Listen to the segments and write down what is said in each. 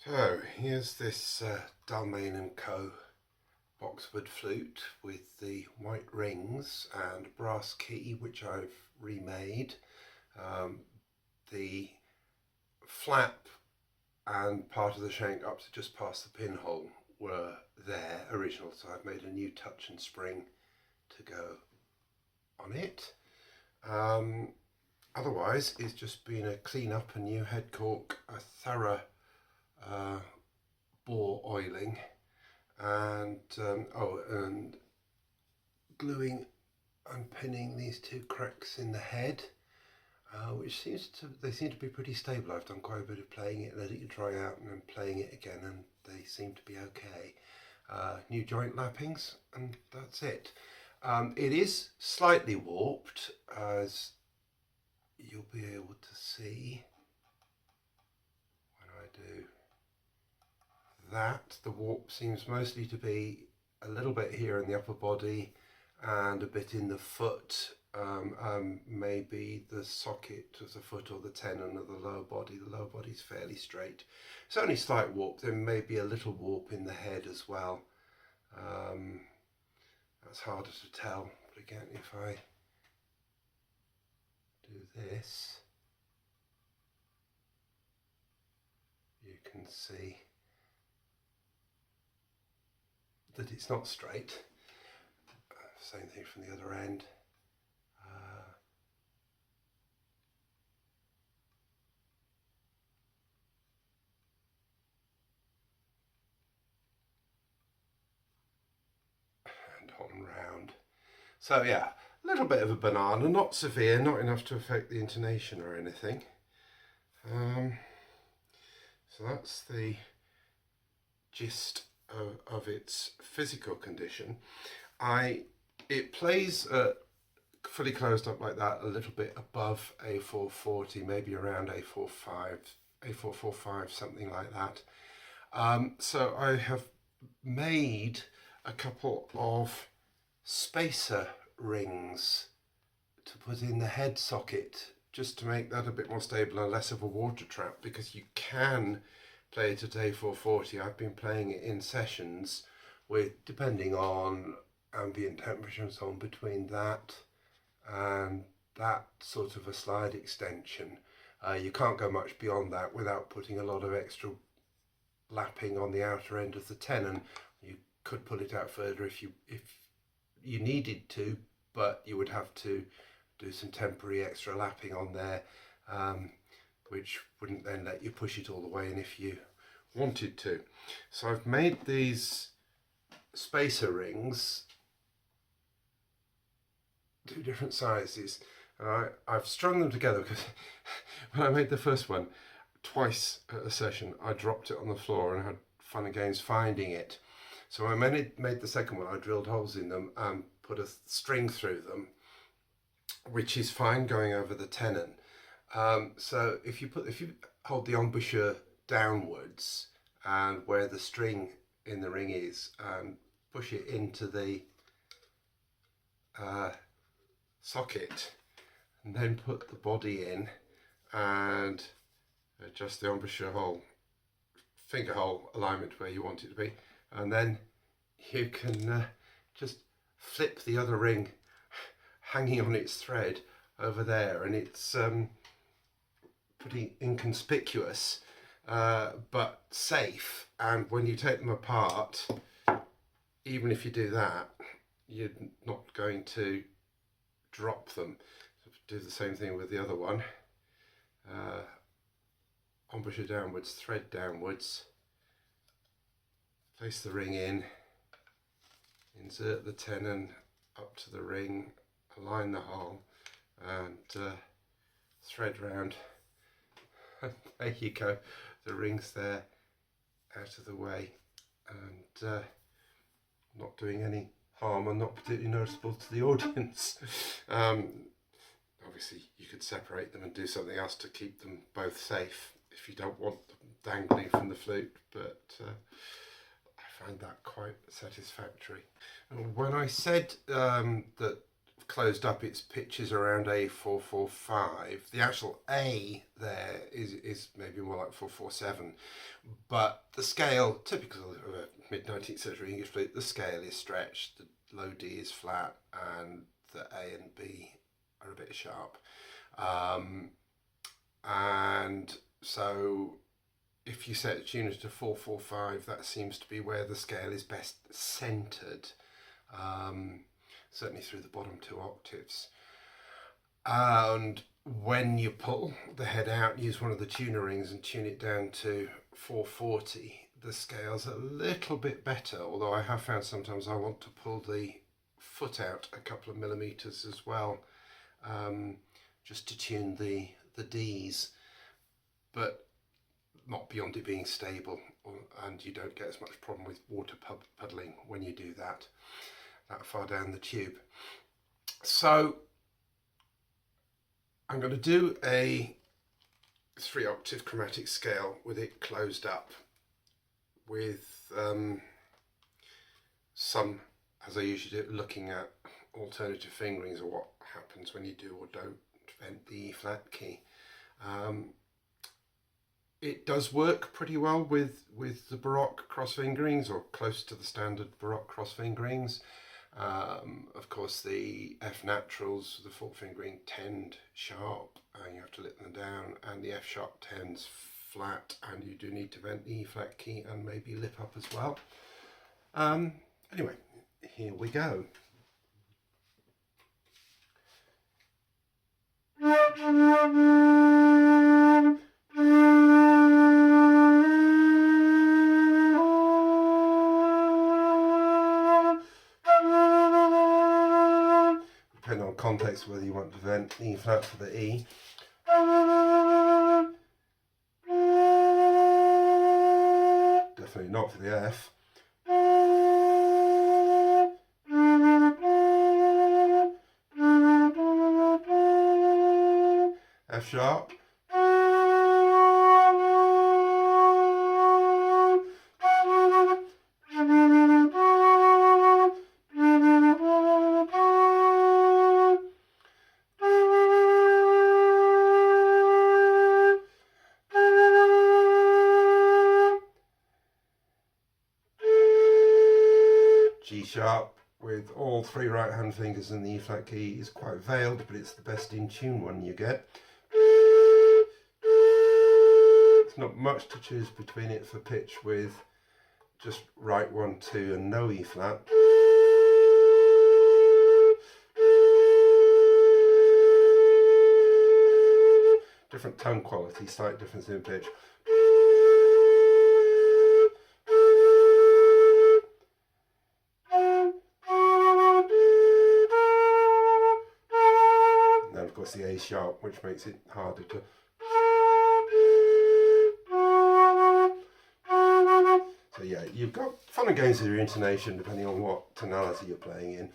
So here's this Dalmain & Co. boxwood flute with the white rings and brass key, which I've remade. The flap and part of the shank up to just past the pinhole were there original, so I've made a new touch and spring to go on it. Otherwise it's just been a clean up, a new head cork, a thorough bore oiling, and and gluing and pinning these two cracks in the head, which they seem to be pretty stable. I've done quite a bit of playing it, letting it dry out, and then playing it again, and they seem to be okay. New joint lappings, and that's it. It is slightly warped, as you'll be able to see when I do that. The warp seems mostly to be a little bit here in the upper body and a bit in the foot, maybe the socket of the foot or the tenon of the lower body. The lower body's fairly straight. It's only slight warp. There may be a little warp in the head as well. That's harder to tell, but again, if I do this, you can see that it's not straight. Same thing from the other end. And on round. So yeah, a little bit of a banana, not severe, not enough to affect the intonation or anything. So that's the gist of its physical condition. It plays fully closed up like that, a little bit above A440, maybe around A445, something like that. So I have made a couple of spacer rings to put in the head socket, just to make that a bit more stable and less of a water trap, because you can play it at A440. I've been playing it in sessions with, depending on ambient temperature and so on, between that and that sort of a slide extension. You can't go much beyond that without putting a lot of extra lapping on the outer end of the tenon. You could pull it out further if you needed to, but you would have to do some temporary extra lapping on there, which wouldn't then let you push it all the way in if you wanted to. So I've made these spacer rings, two different sizes, and I've strung them together because when I made the first one, twice at a session I dropped it on the floor and had fun and games finding it. So I made the second one, I drilled holes in them and put a string through them, which is fine going over the tenon. So if you hold the embouchure downwards and where the string in the ring is, and push it into the socket, and then put the body in and adjust the embouchure hole, finger hole alignment where you want it to be, and then you can just flip the other ring hanging on its thread over there, and it's pretty inconspicuous, but safe. And when you take them apart, even if you do that, you're not going to drop them. So do the same thing with the other one. Embouchure downwards, thread downwards, place the ring in, insert the tenon up to the ring, align the hole, and thread round. There you go, the ring's there, out of the way, and not doing any harm and not particularly noticeable to the audience. Obviously you could separate them and do something else to keep them both safe if you don't want them dangling from the flute, but I find that quite satisfactory. When I said that closed up, its pitch is around A445. The actual A there is maybe more like 447, but the scale, typical of a mid-19th century English flute, the scale is stretched. The low D is flat, and the A and B are a bit sharp. And so if you set the tuner to 445, that seems to be where the scale is best centered, certainly through the bottom 2 octaves. And when you pull the head out, use one of the tuner rings and tune it down to 440. The scale's a little bit better, although I have found sometimes I want to pull the foot out a couple of millimeters as well, just to tune the D's, but not beyond it being stable, and you don't get as much problem with water puddling when you do that far down the tube. So I'm going to do a 3 octave chromatic scale with it closed up, with some, as I usually do, looking at alternative fingerings or what happens when you do or don't vent the E flat key. It does work pretty well with the baroque cross fingerings, or close to the standard baroque cross fingerings. Of course, the F naturals, the 4th fingering, tend sharp, and you have to lift them down, and the F sharp tends flat, and you do need to vent the E flat key and maybe lip up as well. Anyway, here we go. Depending on context, whether you want to vent the E flat for the E. Definitely not for the F. F sharp. G sharp with all 3 right hand fingers in the E flat key is quite veiled, but it's the best in tune one you get. There's not much to choose between it for pitch, with just right 1, 2 and no E flat. Different tone quality, slight difference in pitch. Of course the A sharp, which makes it harder to. So yeah, you've got fun and games with your intonation depending on what tonality you're playing in,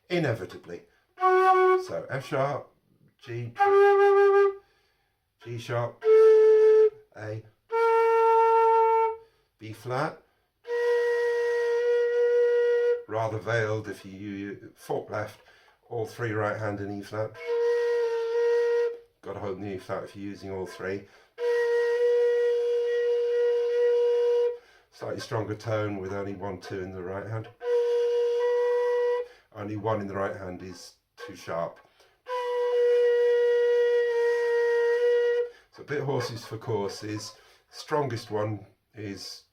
inevitably. So F sharp, G, G sharp, A, B flat, rather veiled if you fork left, all 3 right hand in E flat. Got to hold the E flat if you're using all 3. Slightly stronger tone with only 1, 2 in the right hand. Only 1 in the right hand is too sharp. So a bit horses for courses. Strongest one is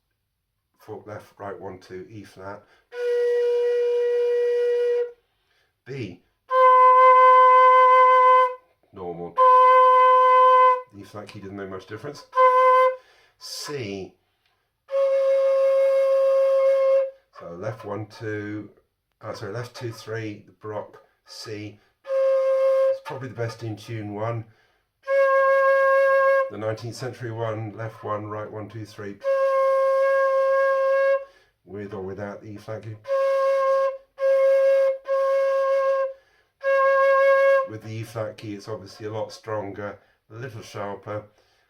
fork left, right 1, 2, E flat. B, normal. The E flat key doesn't make much difference. C, so left 1, 2, left 2, 3, the baroque C. It's probably the best in tune one. The 19th century one, left 1, right 1, 2, 3, with or without the E flat key. With the E flat key, it's obviously a lot stronger, a little sharper.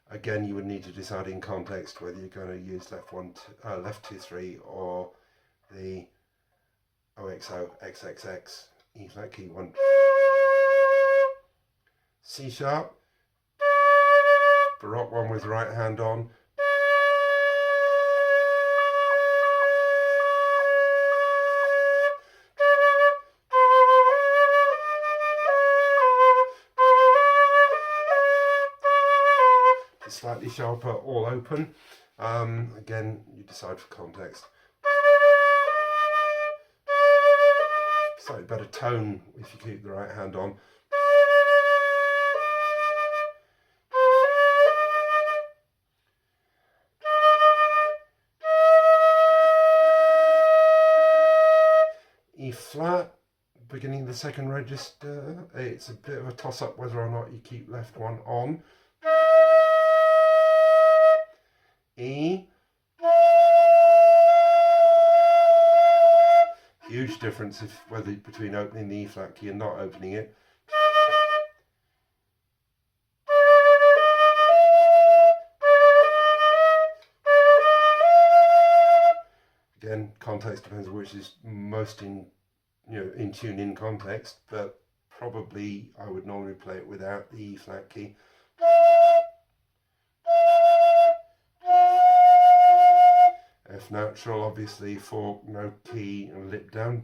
Again, you would need to decide in context whether you're going to use left 2, 3, or the OXO XXX E flat key one. C sharp, baroque one with right hand on, slightly sharper, all open. Again, you decide for context. Slightly better tone if you keep the right hand on. E flat, beginning of the second register. It's a bit of a toss-up whether or not you keep left one on. E. Huge difference whether between opening the E flat key and not opening it. Again, context depends on which is most in tune in context, but probably I would normally play it without the E flat key. F natural, obviously, fork, no key, and lip down.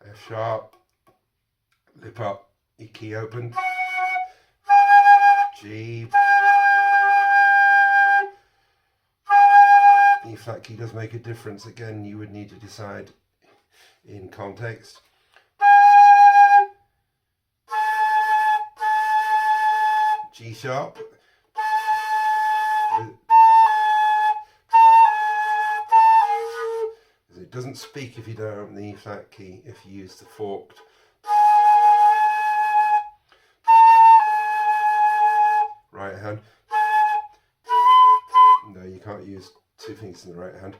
F sharp, lip up, E key open. G. E flat key does make a difference. Again, you would need to decide in context. G sharp. It doesn't speak if you don't open the E flat key, if you use the forked. Right hand. No, you can't use two fingers in the right hand.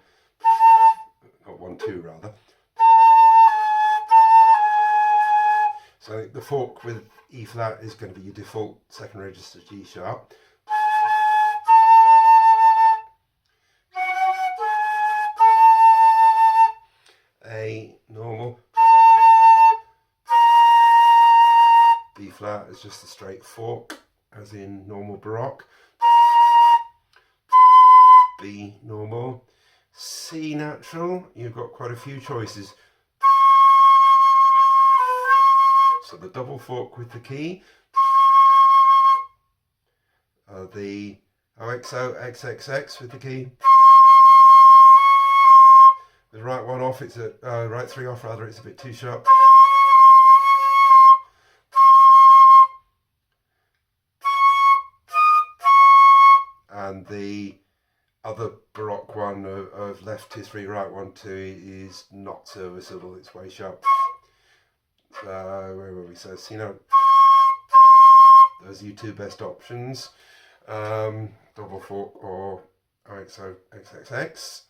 Not one, two rather. So I think the fork with E flat is going to be your default second register G sharp. A normal. B flat is just a straight fork, as in normal baroque. B normal. C natural, you've got quite a few choices. So the double fork with the key, the OXO XXX with the key, the right one off, it's a right three off rather, it's a bit too sharp. And the other baroque one of left 2 3 right 1 2 is not serviceable, it's way sharp. So where were we? So C note. Those are your two best options. Double fork or OXO XXX.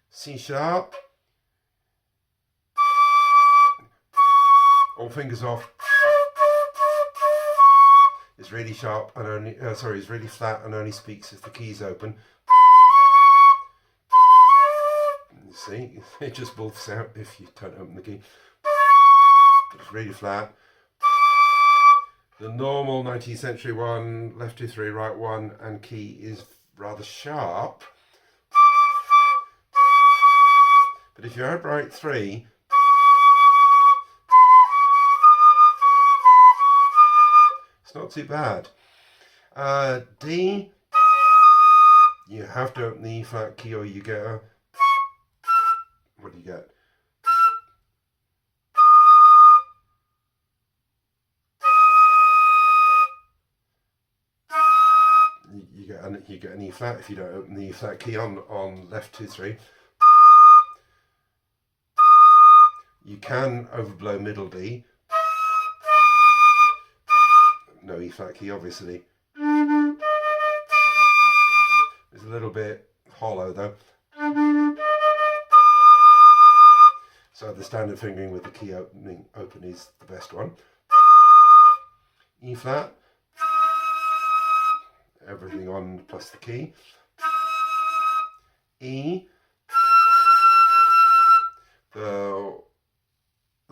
C sharp. All fingers off. It's really sharp and only it's really flat and only speaks if the key's open. You see, it just bolts out if you don't open the key. It's really flat. The normal 19th century one, left 2 3 right 1 and key is rather sharp. But if you add right 3, it's not too bad. D, you have to open the E flat key or you get a, what do you get? You get an E flat if you don't open the E flat key on left 2 3. You can overblow middle D. No E flat key obviously. It's a little bit hollow though. So the standard fingering with the key open is the best one. E flat. Everything on plus the key. E.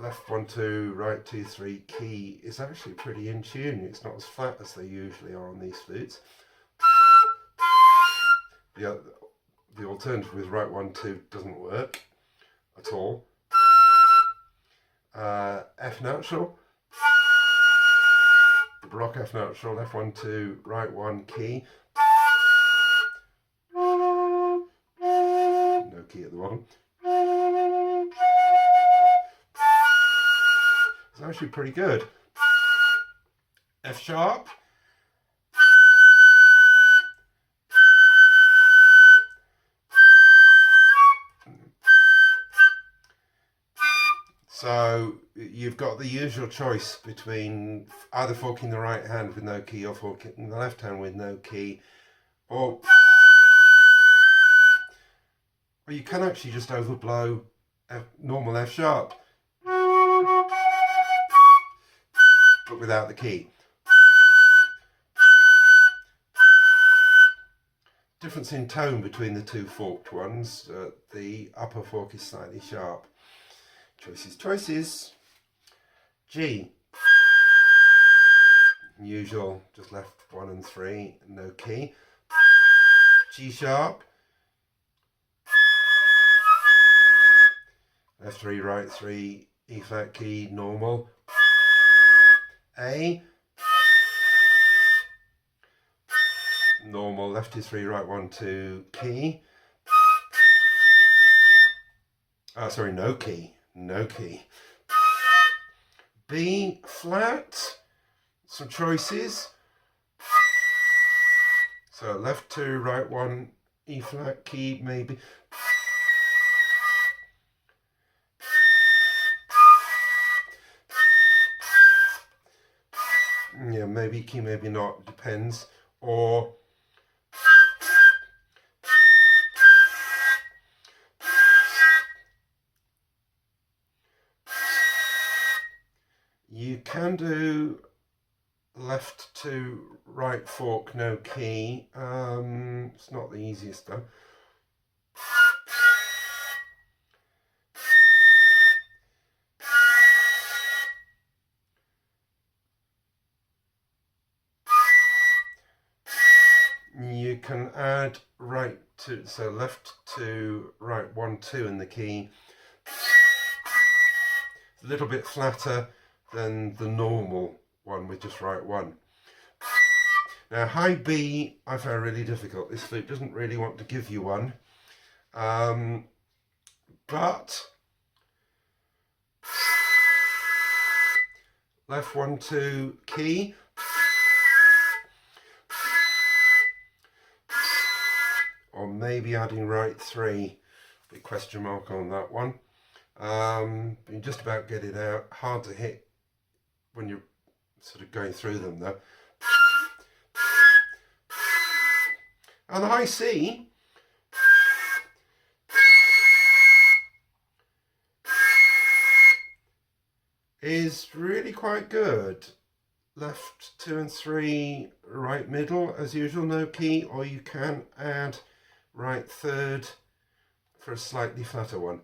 left 1 2, right 2 3 key is actually pretty in tune. It's not as flat as they usually are on these flutes. The alternative with right 1 2 doesn't work at all. F natural, the baroque F natural, left 1 2, right 1 key. No key at the bottom. It's actually pretty good. F sharp. So you've got the usual choice between either forking the right hand with no key or forking the left hand with no key, or you can actually just overblow normal F sharp, but without the key. Difference in tone between the two forked ones. The upper fork is slightly sharp. Choices. G. Usual, just left 1 and 3, no key. G sharp. Left 3, right 3, E flat key, normal. A. Normal, left 2 3, right 1 2, key. Sorry, no key. No key. B flat, some choices. So left 2, right 1, E flat key, maybe. Yeah, maybe key, maybe not, depends. Or you can do left 2, right fork, no key. It's not the easiest though. You can add right 2, so left 2, right 1 2 in the key. It's a little bit flatter than the normal one with just right 1. Now high B I found really difficult. This flute doesn't really want to give you one, but left 1 2 key, or maybe adding right 3, big question mark on that one. You just about get it out, hard to hit when you're sort of going through them though. And the high C is really quite good. Left 2 and 3, right middle as usual, no key, or you can add right 3rd for a slightly flatter one.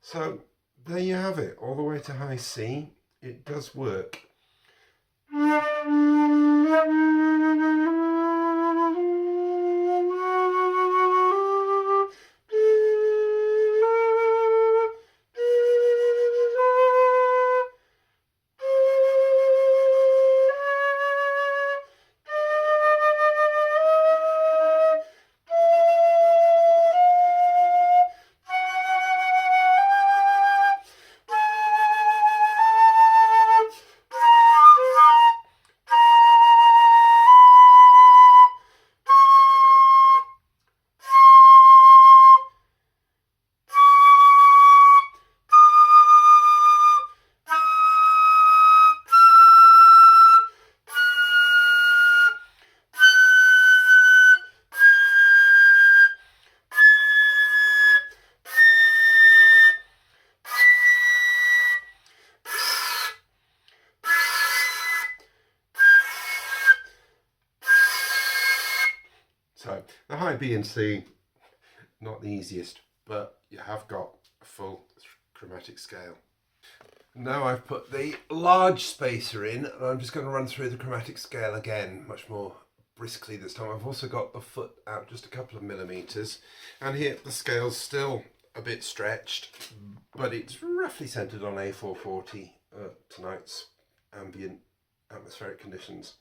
So there you have it, all the way to high C. It does work. high B and C, not the easiest, but you have got a full chromatic scale. Now I've put the large spacer in, and I'm just going to run through the chromatic scale again, much more briskly this time. I've also got the foot out just a couple of millimeters, and here the scale's still a bit stretched, but it's roughly centered on A440 tonight's ambient atmospheric conditions.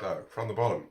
So from the bottom.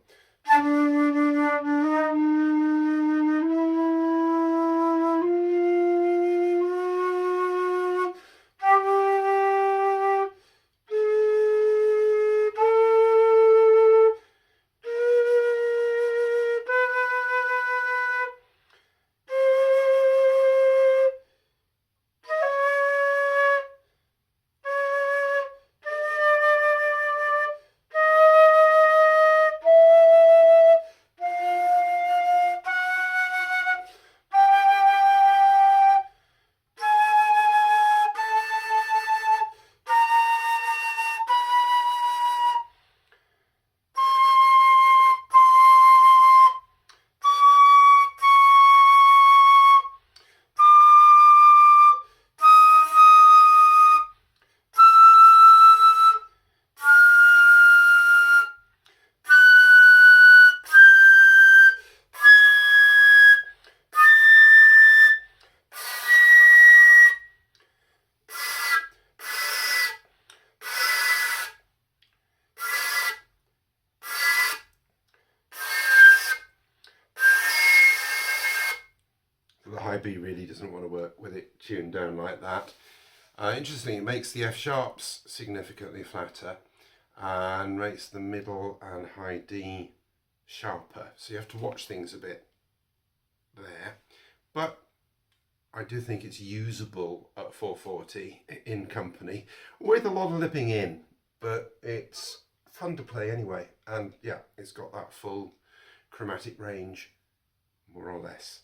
The high B really doesn't want to work with it tuned down like that. Interestingly, it makes the F sharps significantly flatter and makes the middle and high D sharper. So you have to watch things a bit there. But I do think it's usable at 440 in company with a lot of lipping in, but it's fun to play anyway. And yeah, it's got that full chromatic range, more or less.